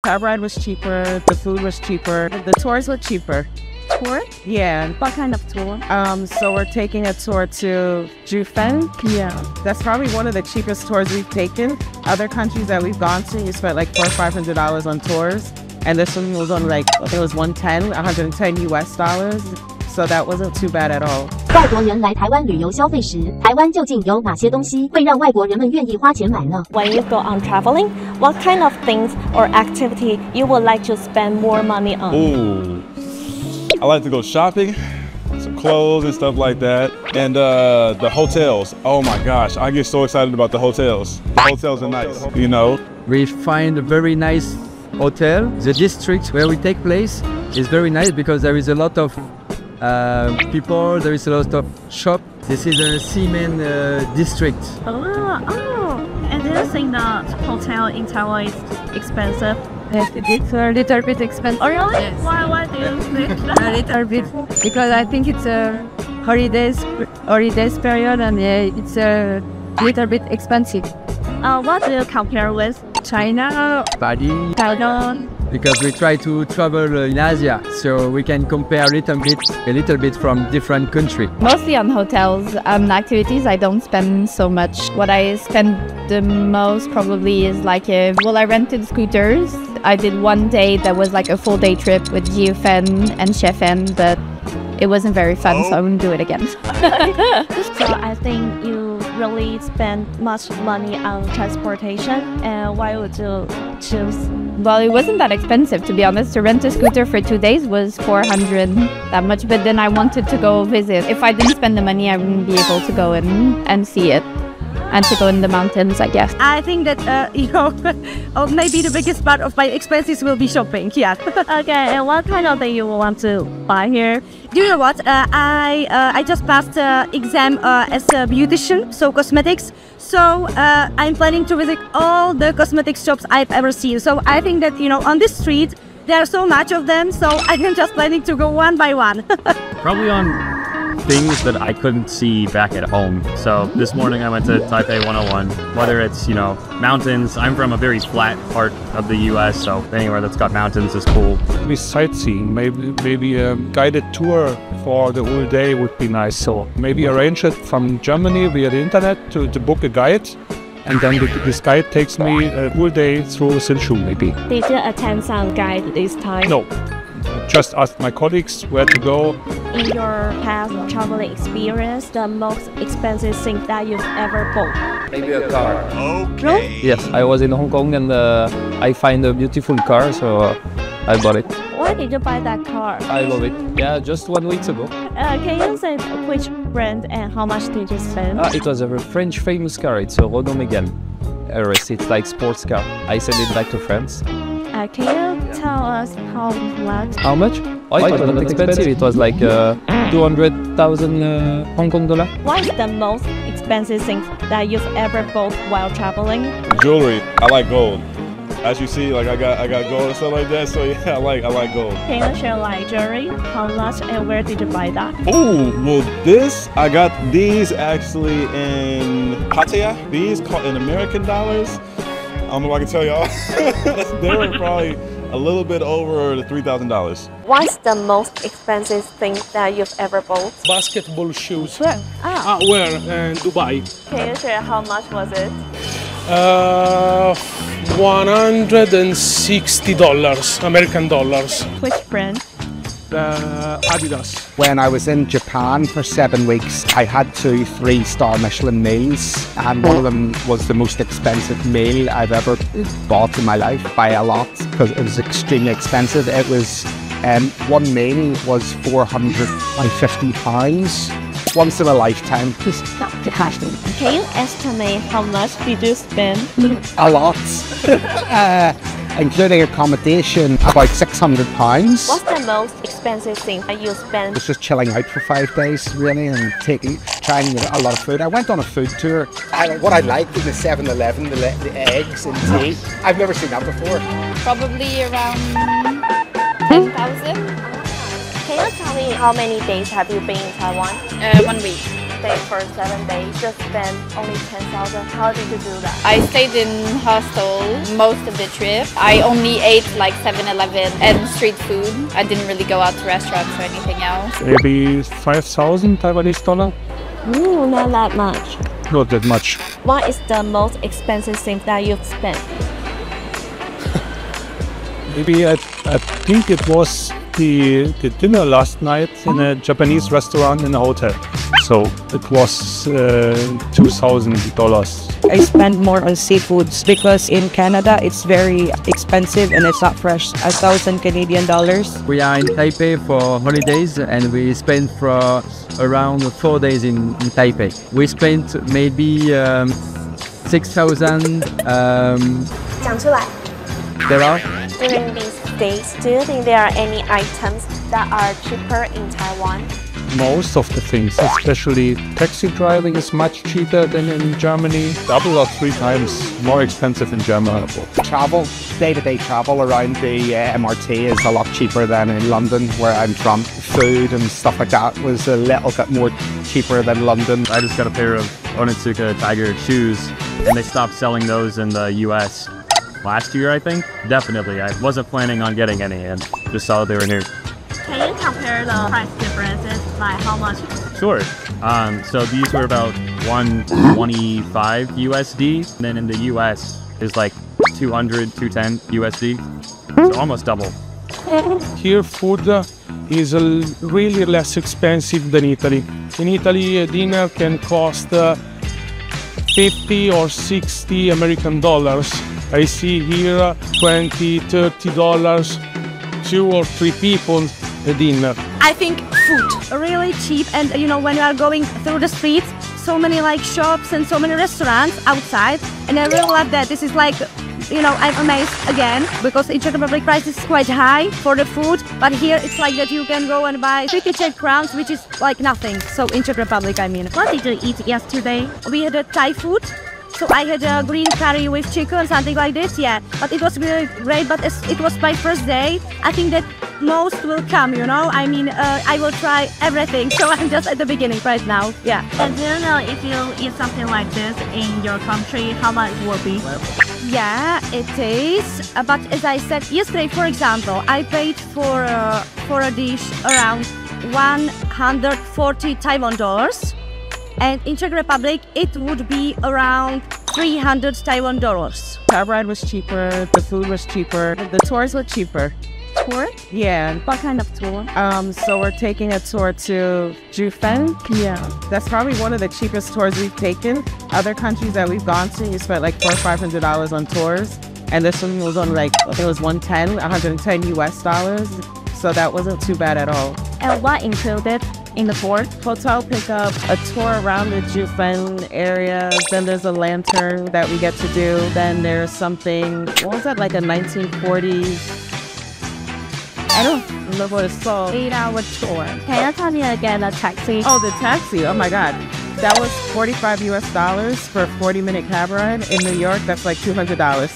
cab ride was cheaper, the food was cheaper, the tours were cheaper. Tour? Yeah. What kind of tour? So we're taking a tour to Jufen. Yeah. That's probably one of the cheapest tours we've taken. Other countries that we've gone to, you spent like $400 or $500 on tours. And this one was on like, I think it was $110 US. So that wasn't too bad at all. 外国人来台湾旅游消费时，台湾究竟有哪些东西会让外国人们愿意花钱买呢？ When you go on traveling, what kind of things or activity you would like to spend more money on? Ooh, I like to go shopping, some clothes and stuff like that. And the hotels, oh my gosh, I get so excited about the hotels. The hotels are nice, you know. We find a very nice hotel. The district where we take place is very nice because there is a lot of people, there is a lot of shop. This is a cement district. And do you think that hotel in Taiwan is expensive? Yes, it's a little bit expensive. Oh really? Yes. Why do you think that? A little bit, because I think it's a holidays period and it's a little bit expensive. What do you compare with? China, Bali, Thailand. because we try to travel in Asia, so we can compare a little bit from different countries. Mostly on hotels and activities. I don't spend so much. What I spend the most probably is like I rented scooters. I did one day that was like a full day trip with Jiufen and Shefen, but it wasn't very fun, so I wouldn't do it again. So I think you really spend much money on transportation. And why would you choose? Well, it wasn't that expensive, to be honest. To rent a scooter for 2 days was 400, that much. But then I wanted to go visit. If I didn't spend the money, I wouldn't be able to go and see it. And to go in the mountains, I guess. I think that, maybe the biggest part of my expenses will be shopping, yeah. Okay, and what kind of thing you want to buy here? Do you know what? I just passed exam as a beautician, so cosmetics. So I'm planning to visit all the cosmetics shops I've ever seen. So I think that, on this street, there are so much of them. So I'm just planning to go one by one. Probably on things that I couldn't see back at home. So this morning I went to Taipei 101, whether it's, mountains. I'm from a very flat part of the US, so anywhere that's got mountains is cool. Maybe sightseeing, maybe a guided tour for the whole day would be nice. So maybe arrange it from Germany via the internet to book a guide. And then this guide takes me a whole day through Hsinchu maybe. Did you attend some guide this time? No. Just asked my colleagues where to go. In your past traveling experience, the most expensive thing that you've ever bought? Maybe a car. Okay. Yes, I was in Hong Kong and I find a beautiful car, so I bought it. Why did you buy that car? I love it. Yeah, just 1 week ago. Can you say which brand and how much did you spend? It was a French famous car. It's a Renault Megane RS. It's like sports car. I sent it back to France. Can you tell us how much? How much? Oh, it was not expensive. It was like 200,000 Hong Kong dollar. What is the most expensive thing that you've ever bought while traveling? Jewelry, I like gold. As you see, like I got gold and stuff like that. So yeah, I like gold. Can you share like jewelry? How much and where did you buy that? Oh, well I got these actually in Pattaya. These called in American dollars. I don't know if I can tell y'all. They were probably a little bit over the $3,000. What's the most expensive thing that you've ever bought? Basketball shoes. Where? Where? In Dubai. Can you share how much was it? $160 American dollars. Which brand? Adidas. When I was in Japan for 7 weeks, I had 2 3-star Michelin meals, and one of them was the most expensive meal I've ever bought in my life by a lot because it was extremely expensive. It was one meal was £450. Once in a lifetime. Can you estimate how much did you spend? A lot. Including accommodation, about £600. What's the most expensive thing that you spent? I was just chilling out for 5 days, really, and trying a lot of food. I went on a food tour. What I liked in the 7-Eleven, the eggs and tea. I've never seen that before. Probably around 10,000. Can you tell me how many days have you been in Taiwan? 1 week. stay for 7 days, just spend only 10,000. How did you do that? I stayed in hostel most of the trip. I only ate like 7-Eleven and street food. I didn't really go out to restaurants or anything else. Maybe 5,000 Taiwanese dollar. Ooh, not that much. Not that much. What is the most expensive thing that you've spent? Maybe I think it was the dinner last night in a Japanese restaurant in a hotel. So it was $2,000. I spend more on seafoods because in Canada it's very expensive and it's not fresh. 1,000 Canadian dollars. We are in Taipei for holidays and we spent for around 4 days in Taipei. We spent maybe 6,000. There are. During these days, do you think there are any items that are cheaper in Taiwan? Most of the things, especially taxi driving, is much cheaper than in Germany. Double or 3 times more expensive in Germany. Travel, day-to-day travel around the MRT is a lot cheaper than in London, where I'm from. Food and stuff like that was a little bit more cheaper than London. I just got a pair of Onitsuka Tiger shoes, and they stopped selling those in the US last year, I think. Definitely. I wasn't planning on getting any and just saw they were new. Can you compare the price differences, like how much? Sure. So these were about 125 USD, and then in the US is like 200, 210 USD. So almost double. Here food is really less expensive than Italy. In Italy, a dinner can cost 50 or 60 American dollars. I see here $20, $30, 2 or 3 people a dinner. I think food really cheap, and you know, when you are going through the streets, so many like shops and so many restaurants outside, and I really love that. This is like, you know, I'm amazed again because in Czech Republic price is quite high for the food, but here it's like that you can go and buy 50 Czech crowns, which is like nothing. So in Czech Republic, I mean. What did you eat yesterday? We had a Thai food. So I had a green curry with chicken, something like this, yeah. But it was really great, but as it was my first day, I think that most will come, you know. I mean, I will try everything, so I'm just at the beginning right now, yeah. And do you know if you eat something like this in your country, how much it will be? Yeah, it is. But as I said yesterday, for example, I paid for a dish around 140 Taiwan dollars. And in Czech Republic, it would be around 300 Taiwan dollars. Car ride was cheaper, the food was cheaper, the tours were cheaper. Tour? Yeah. What kind of tour? So we're taking a tour to Jufen. Yeah. That's probably one of the cheapest tours we've taken. Other countries that we've gone to, you spent like $400 or $500 on tours. And this one was on like, I think it was 110 US dollars. So that wasn't too bad at all. And what included in the tour? Hotel pickup, a tour around the Jufen area. Then there's a lantern that we get to do. Then there's something, what was that, like a 1940s? I don't remember what it's called. 8-hour tour. Can you tell me again the taxi? Oh, the taxi. Oh my God. That was $45 US for a 40-minute cab ride. In New York, that's like $200.